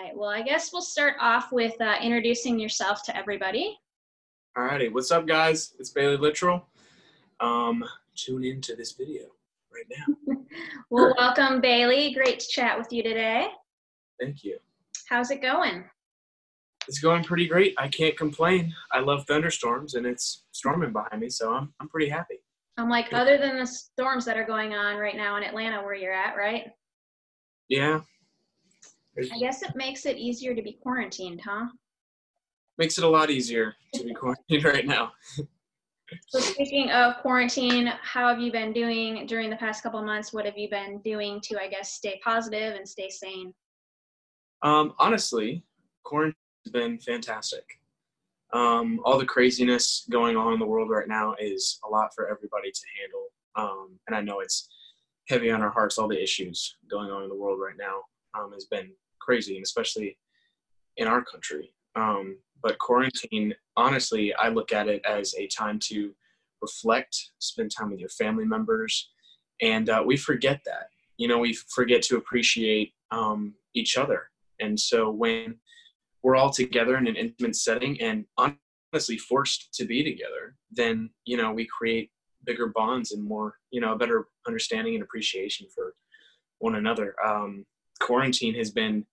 right. Well, I guess we'll start off with introducing yourself to everybody. Alrighty, what's up, guys? It's Bailey Littrell. Tune into this video right now. Well, welcome, Bailey. Great to chat with you today. Thank you. How's it going? It's going pretty great. I can't complain. I love thunderstorms, and it's storming behind me, so I'm pretty happy. I'm like, other than the storms that are going on right now in Atlanta, where you're at, right? Yeah. I guess it makes it easier to be quarantined, huh? Makes it a lot easier to be quarantined right now. So speaking of quarantine, how have you been doing during the past couple of months? What have you been doing to, I guess, stay positive and stay sane? Honestly, quarantine has been fantastic. All the craziness going on in the world right now is a lot for everybody to handle. And I know it's heavy on our hearts, all the issues going on in the world right now has been crazy, and especially in our country. But quarantine, honestly, I look at it as a time to reflect, spend time with your family members, and we forget that. We forget to appreciate each other. And so when we're all together in an intimate setting and honestly forced to be together, then, we create bigger bonds and more, a better understanding and appreciation for one another. Quarantine has been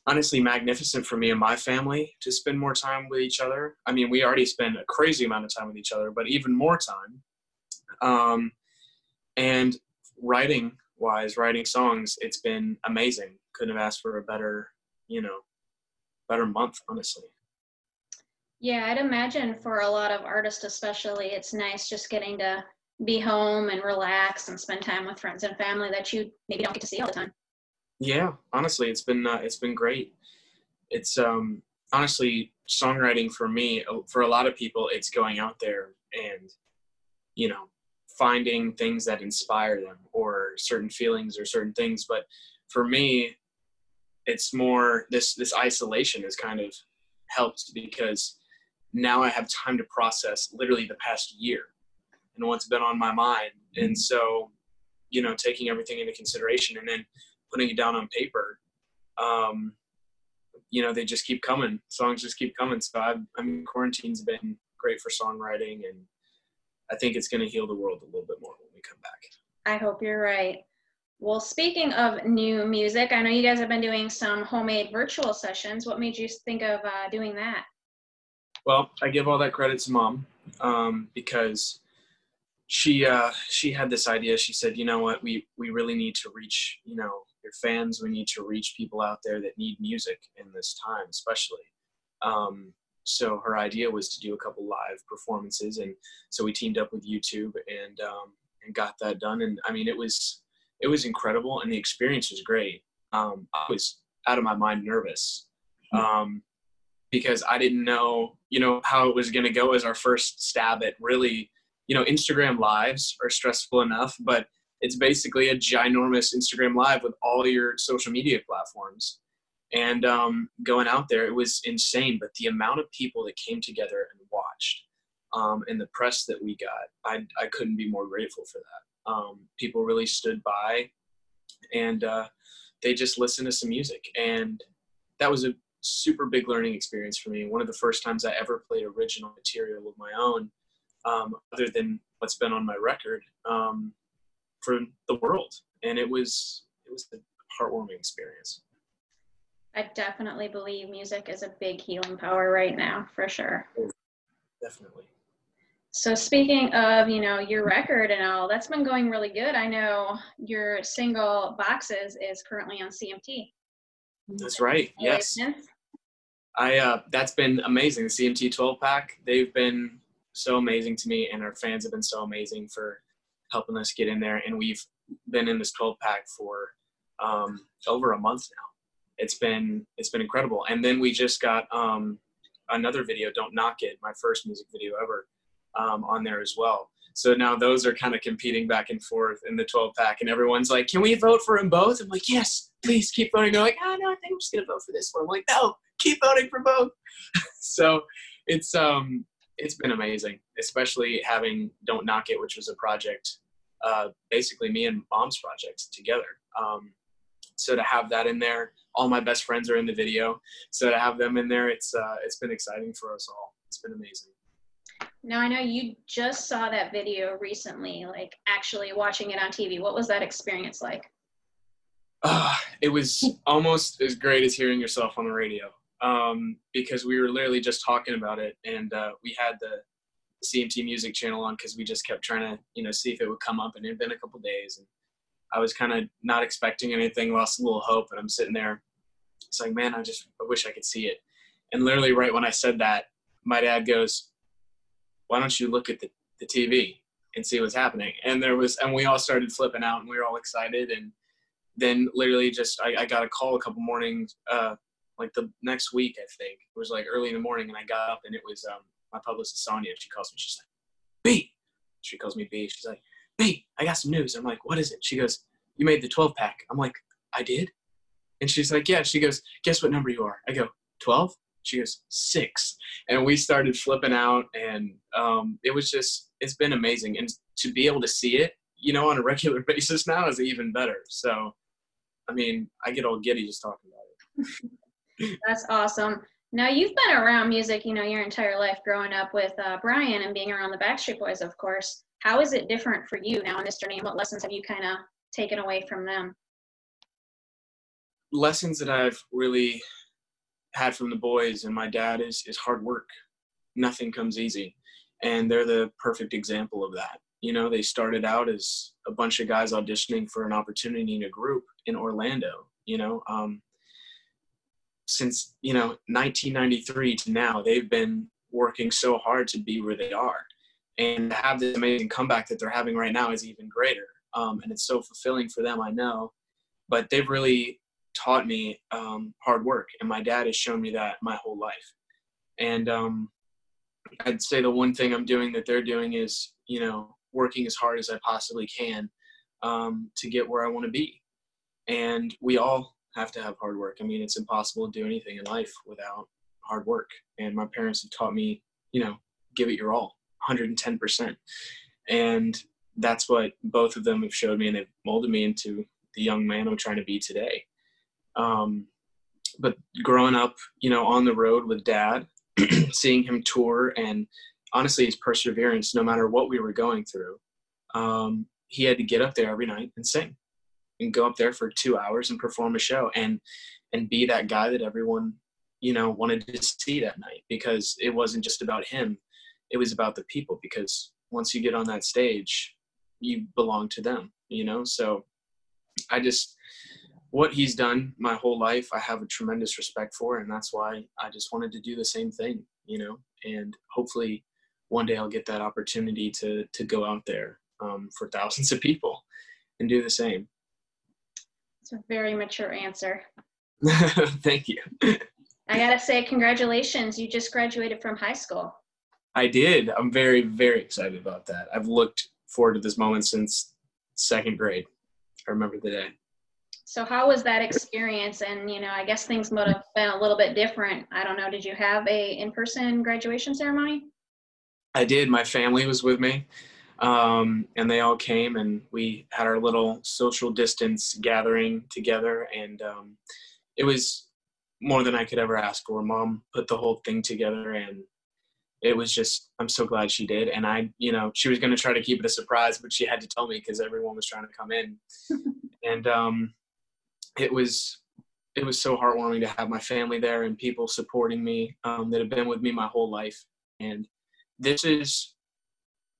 honestly magnificent for me and my family to spend more time with each other. I mean, we already spend a crazy amount of time with each other, but even more time. And writing songs, it's been amazing. Couldn't have asked for a better month, honestly. Yeah, I'd imagine for a lot of artists especially, it's nice just getting to be home and relax and spend time with friends and family that you maybe don't get to see all the time. Yeah, honestly, it's been great. It's honestly, songwriting for me, for a lot of people, it's going out there and finding things that inspire them or certain feelings or certain things. But for me, it's more this isolation has kind of helped, because now I have time to process literally the past year and what's been on my mind. And so, taking everything into consideration and then putting it down on paper, they just keep coming. Songs just keep coming. So quarantine's been great for songwriting, and I think it's going to heal the world a little bit more when we come back. I hope you're right. Well, speaking of new music, I know you guys have been doing some homemade virtual sessions. What made you think of doing that? Well, I give all that credit to Mom, because she had this idea. She said, you know what, we really need to reach, your fans. We need to reach people out there that need music in this time, especially. So her idea was to do a couple live performances. And so we teamed up with YouTube and got that done. And I mean, it was incredible. And the experience was great. I was out of my mind nervous, because I didn't know, how it was going to go as our first stab at really, Instagram lives are stressful enough, but it's basically a ginormous Instagram live with all your social media platforms. And going out there, it was insane. But the amount of people that came together and watched, and the press that we got, I couldn't be more grateful for that. People really stood by, and they just listened to some music. And that was a super big learning experience for me. One of the first times I ever played original material of my own, other than what's been on my record, for the world. And it was a heartwarming experience. I definitely believe music is a big healing power right now, for sure. Definitely. So speaking of, your record and all, that's been going really good. I know your single Boxes is currently on CMT. That's right. Yes. That's been amazing. The CMT 12-pack, they've been so amazing to me, and our fans have been so amazing for helping us get in there. And we've been in this 12-pack for over a month now. It's been incredible. And then we just got another video, Don't Knock It, my first music video ever, on there as well. So now those are kind of competing back and forth in the 12-pack, and everyone's like, can we vote for them both? I'm like, yes, please keep voting. They're like, oh, no, I think I'm just going to vote for this one. I'm like, no, keep voting for both. So it's been amazing, especially having Don't Knock It, which was a project, basically me and Mom's project together. So to have that in there, all my best friends are in the video. So to have them in there, it's been exciting for us all. It's been amazing. Now, I know you just saw that video recently, like actually watching it on TV. What was that experience like? It was almost as great as hearing yourself on the radio, because we were literally just talking about it, and we had the CMT Music channel on because we just kept trying to, see if it would come up, and it had been a couple days, and I was kind of not expecting anything, lost a little hope, and I'm sitting there. It's like, man, I wish I could see it. And literally right when I said that, my dad goes, why don't you look at the TV and see what's happening? And we all started flipping out, and we were all excited. And then literally I got a call a couple mornings, like the next week, I think. It was like early in the morning, and I got up, and it was my publicist, Sonia, and she calls me. She's like, B. She calls me B. She's like, B, I got some news. I'm like, what is it? She goes, you made the 12-pack. I'm like, I did? And she's like, yeah. She goes, guess what number you are? I go, 12? She goes, 6. And we started flipping out, and it's been amazing. And to be able to see it, on a regular basis now is even better. So, I mean, I get all giddy just talking about it. That's awesome. Now, you've been around music, your entire life growing up with Brian and being around the Backstreet Boys, of course. How is it different for you now in this journey, and what lessons have you kind of taken away from them? Lessons that I've really had from the boys and my dad is hard work. Nothing comes easy. And they're the perfect example of that. They started out as a bunch of guys auditioning for an opportunity in a group in Orlando, since, 1993 to now, they've been working so hard to be where they are. And to have this amazing comeback that they're having right now is even greater. And it's so fulfilling for them, I know. But they've really taught me hard work, and my dad has shown me that my whole life. And I'd say the one thing I'm doing that they're doing is, working as hard as I possibly can to get where I want to be. And we all have to have hard work. I mean, it's impossible to do anything in life without hard work. And my parents have taught me, give it your all, 110%. And that's what both of them have showed me, and they've molded me into the young man I'm trying to be today. But growing up, on the road with dad, seeing him tour, and honestly his perseverance, no matter what we were going through, he had to get up there every night and sing and go up there for 2 hours and perform a show and be that guy that everyone, wanted to see that night, because it wasn't just about him. It was about the people, because once you get on that stage, you belong to them, So what he's done my whole life, I have a tremendous respect for, and that's why I just wanted to do the same thing, and hopefully one day I'll get that opportunity to go out there for thousands of people and do the same. It's a very mature answer. Thank you. I gotta say, congratulations. You just graduated from high school. I did. I'm very, very excited about that. I've looked forward to this moment since 2nd grade. I remember the day. So how was that experience? And, I guess things might have been a little bit different. I don't know. Did you have a in-person graduation ceremony? I did. My family was with me, and they all came, and we had our little social distance gathering together. And it was more than I could ever ask for. Mom put the whole thing together, and it was just, I'm so glad she did. And she was going to try to keep it a surprise, but she had to tell me because everyone was trying to come in. And it was so heartwarming to have my family there and people supporting me that have been with me my whole life. And this is,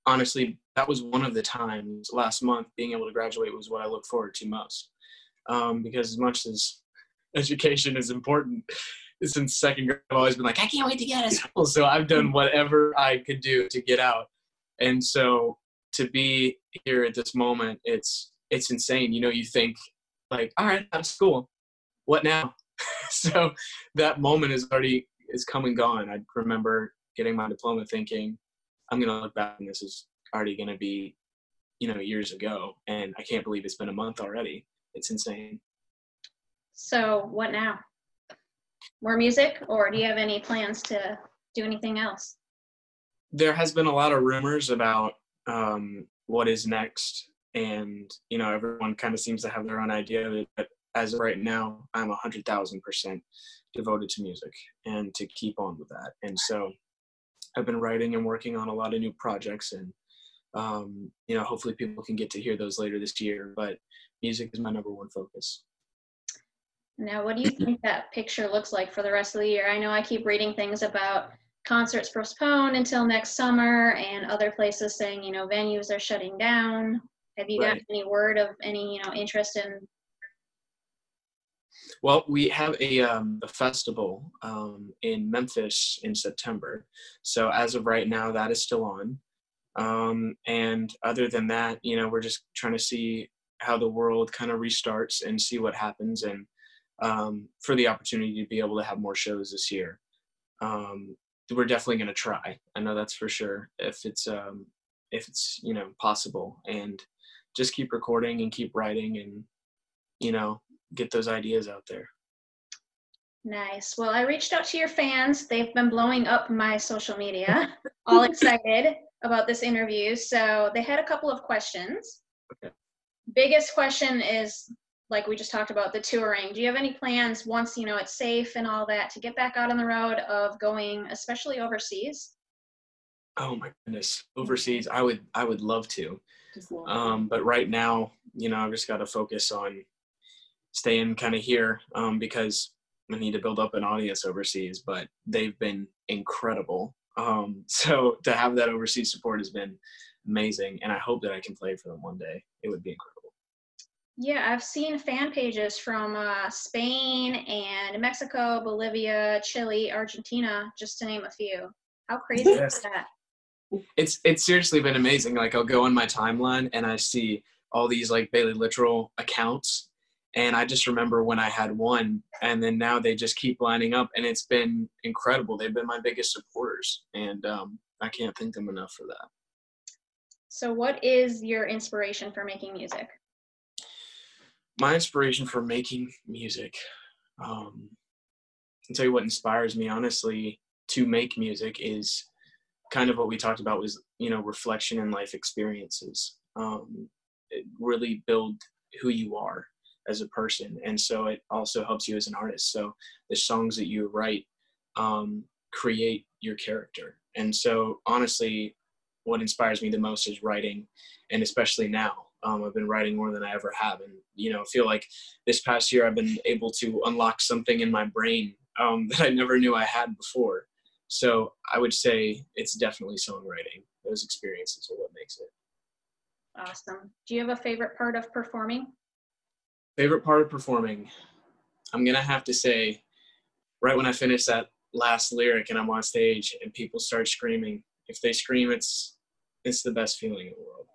honestly, that was one of the times last month being able to graduate was what I look forward to most. Because as much as education is important, since 2nd grade, I've always been like, I can't wait to get out of school. So I've done whatever I could do to get out. And so to be here at this moment, it's insane. You think like, all right, I'm school. What now? So that moment is come and gone. I remember getting my diploma thinking, I'm going to look back and this is already going to be, years ago. And I can't believe it's been a month already. It's insane. So what now? More music, or do you have any plans to do anything else? There has been a lot of rumors about what is next. And, everyone kind of seems to have their own idea of it. But as of right now, I'm 100,000% devoted to music and to keep on with that. And so I've been writing and working on a lot of new projects, and hopefully people can get to hear those later this year. But music is my number one focus. Now, what do you think that picture looks like for the rest of the year? I know I keep reading things about concerts postponed until next summer, and other places saying, venues are shutting down. Have you got any word of any, interest in? Well, we have a festival in Memphis in September. So as of right now, that is still on. And other than that, we're just trying to see how the world kind of restarts and see what happens, and for the opportunity to be able to have more shows this year. We're definitely going to try. I know that's for sure, if it's possible, and just keep recording and keep writing and, get those ideas out there. Nice. Well, I reached out to your fans. They've been blowing up my social media, all excited about this interview. So they had a couple of questions. Okay. Biggest question is, like we just talked about, the touring. Do you have any plans once, it's safe and all that, to get back out on the road, of going, especially overseas? Oh my goodness. Overseas. I would love to. But right now, I've just got to focus on staying kind of here, because I need to build up an audience overseas, but they've been incredible. So to have that overseas support has been amazing, and I hope that I can play for them one day. It would be incredible. Yeah, I've seen fan pages from Spain and Mexico, Bolivia, Chile, Argentina, just to name a few. How crazy is that? It's seriously been amazing. Like, I'll go on my timeline and I see all these like Bailey Littrell accounts, and I just remember when I had one, and then now they just keep lining up, and it's been incredible. They've been my biggest supporters, and I can't thank them enough for that. So what is your inspiration for making music? My inspiration for making music, I'll tell you what inspires me, honestly, to make music is kind of what we talked about, was, reflection and life experiences. It really build who you are as a person. And so it also helps you as an artist. So the songs that you write create your character. And so honestly, what inspires me the most is writing, and especially now. I've been writing more than I ever have. And, I feel like this past year I've been able to unlock something in my brain that I never knew I had before. So I would say it's definitely songwriting. Those experiences are what makes it. Awesome. Do you have a favorite part of performing? Favorite part of performing? I'm going to have to say, right when I finish that last lyric and I'm on stage and people start screaming, if they scream, it's the best feeling in the world.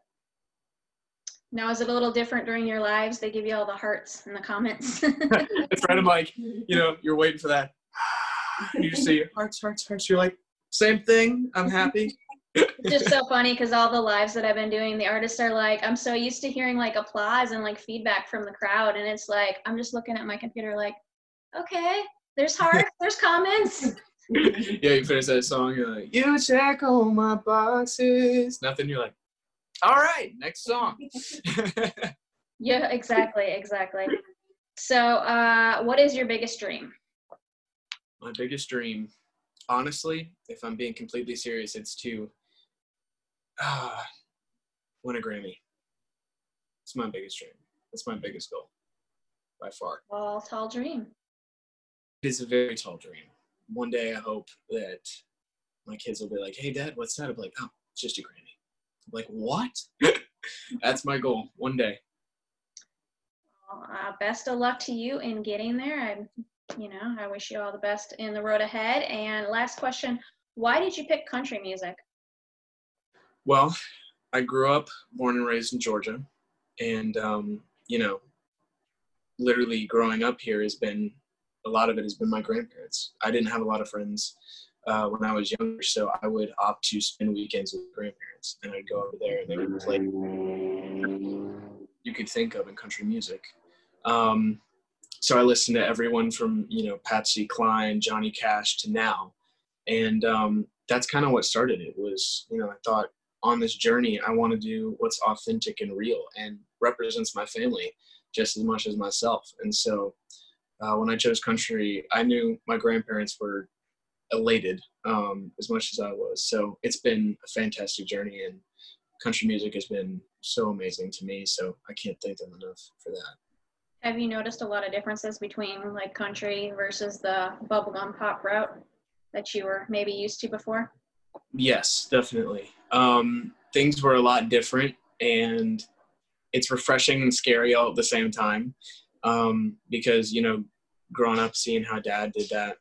Now, is it a little different during your lives? They give you all the hearts in the comments. It's right. I'm like, you're waiting for that. You just see hearts. You're like, same thing. I'm happy. It's just so funny, because all the lives that I've been doing, the artists are like, I'm so used to hearing like applause and like feedback from the crowd. And it's like, I'm just looking at my computer like, okay, there's hearts, there's comments. Yeah, you finish that song, you're like, you check all my boxes. Nothing, you're like, all right, next song. Yeah, exactly. So what is your biggest dream? My biggest dream, honestly, if I'm being completely serious, it's to win a Grammy. It's my biggest dream. That's my biggest goal, by far. Tall dream. It is a very tall dream. One day I hope that my kids will be like, hey, Dad, what's that? I'm like, oh, it's just a Grammy. I'm like, what? That's my goal, one day. Best of luck to you in getting there. I wish you all the best in the road ahead. And last question, why did you pick country music? Well, I grew up, born and raised in Georgia. And, literally growing up here a lot of it has been my grandparents. I didn't have a lot of friends when I was younger, so I would opt to spend weekends with grandparents, and I'd go over there and they would play you could think of in country music. So I listened to everyone from, Patsy Cline, Johnny Cash to now. And that's kind of what started it. Was, I thought, on this journey, I want to do what's authentic and real and represents my family. just as much as myself. And so when I chose country, I knew my grandparents were elated as much as I was. So it's been a fantastic journey, and country music has been so amazing to me. So I can't thank them enough for that. Have you noticed a lot of differences between like country versus the bubblegum pop route that you were maybe used to before? Yes, definitely. Things were a lot different, and it's refreshing and scary all at the same time, because, growing up seeing how dad did that,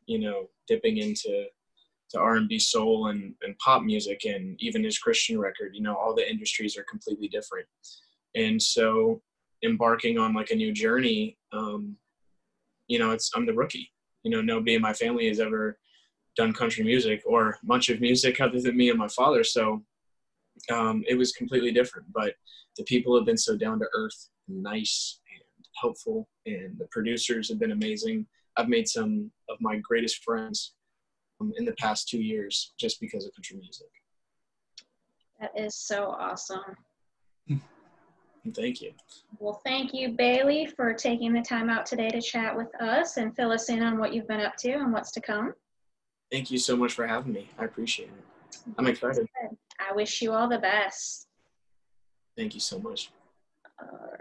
dipping into R&B, soul, and pop music, and even his Christian record, all the industries are completely different. And so embarking on like a new journey, I'm the rookie. Nobody in my family has ever done country music or much of music other than me and my father. So it was completely different, but the people have been so down to earth and nice and helpful, and the producers have been amazing. I've made some of my greatest friends in the past 2 years just because of country music. That is so awesome. Thank you. Well, thank you, Bailey, for taking the time out today to chat with us and fill us in on what you've been up to and what's to come. Thank you so much for having me. I appreciate it. I'm excited. I wish you all the best. Thank you so much. All right.